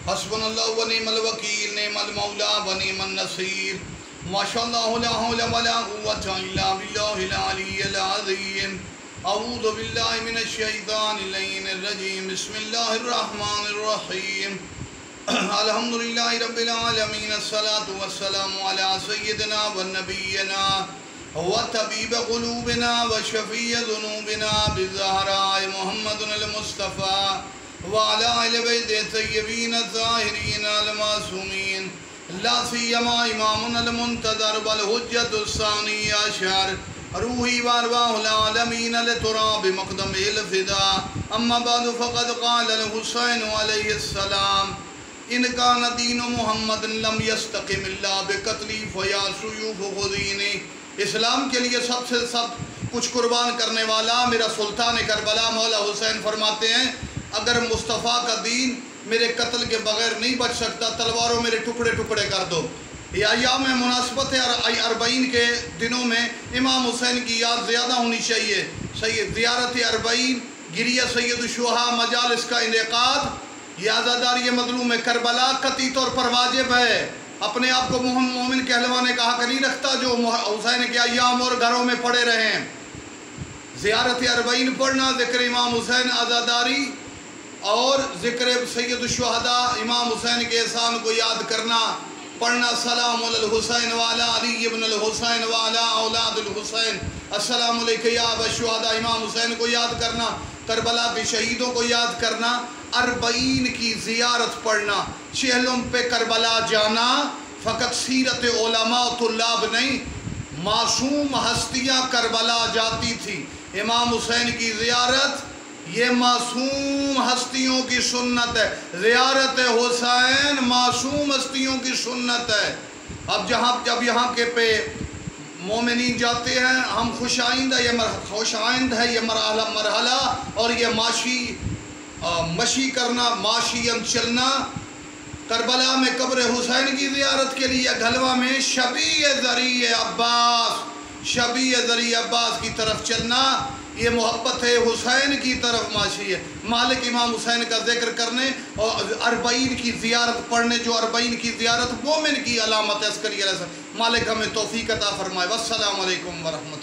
حسبنا اللہ و نعم الوکیل، نعم المولا و نعم النصیر، ماشاء اللہ لا حول ولا قوة الا باللہ العلی العظیم۔ اعوذ باللہ من الشیطان اللعین الرجیم، بسم اللہ الرحمن الرحیم۔ الحمدللہ رب العالمین، الصلاة والسلام علی سیدنا و نبینا و طبیب قلوبنا و شفیع ذنوبنا بالزہراء محمد المصطفیٰ وعلى آل بیت الطیبین الطاہرین المعصومین، لا سیما امامنا المنتظر والحجۃ الثانی عشر، روحی وارواح العالمین لتراب مقدم الفدا، اما بعد فقد قال الحسین علیہ السلام ان کان دین محمد لم یستقم الا بقتلی فیا سیوف خذینی۔ اسلام کے لیے سب کچھ قربان کرنے والا میرا سلطان کربلا مولا حسین فرماتے ہیں اگر مصطفیٰ کا دین میرے قتل کے بغیر نہیں بچ سکتا، تلواروں میرے ٹکڑے ٹکڑے کر دو۔ یہ ایام مناسبت ہے، 40 کے دنوں میں امام حسین کی یاد زیادہ ہونی چاہیے۔ زیارت 40، گریہ سید الشہداء، مجالس کا انعقاد، یہ عزاداری مظلوم کربلا قطعی طور پر واجب ہے۔ اپنے آپ کو مومن کہلوانے کا حق نہیں رکھتا جو حسین کے ایام اور گھروں میں پڑے رہیں۔ زیارت 40 پڑھنا، ذکر امام حسین، عزاداری اور ذکر سید الشہداء امام حسین کے احسان کو یاد کرنا، پڑھنا سلام علی الحسین وعلی علی ابن الحسین وعلی اولاد الحسین، السلام علیکہ یا ابا الشہداء، امام حسین کو یاد کرنا، کربلا کے شہیدوں کو یاد کرنا، 40 کی زیارت پڑھنا، چہلم پہ کربلا جانا، فقط سیرت علماء و طلاب نہیں، معصوم ہستیاں کربلا جاتی تھی۔ امام حسین کی زیارت یہ معصوم ہستیوں کی سنت ہے، زیارت حسین معصوم ہستیوں کی سنت ہے۔ اب جب یہاں کے پہ مومنین جاتے ہیں، ہم خوش آئند ہے یہ مرحلہ اور یہ مشی کرنا، ماشین چلنا۔ کربلا میں قبر حسین کی زیارت کے لیے گھلوا میں شبیہ ذریع عباس کی طرف چلنا، یہ محبت ہے حسین کی طرف ماشی ہے۔ مالک امام حسین کا ذکر کرنے اور 40 کی زیارت پڑھنے، جو 40 کی زیارت مومن کی علامت ہے عسکری علیہ السلام۔ مالک ہمیں توفیق عطا فرمائے۔ والسلام علیکم ورحمۃ اللہ۔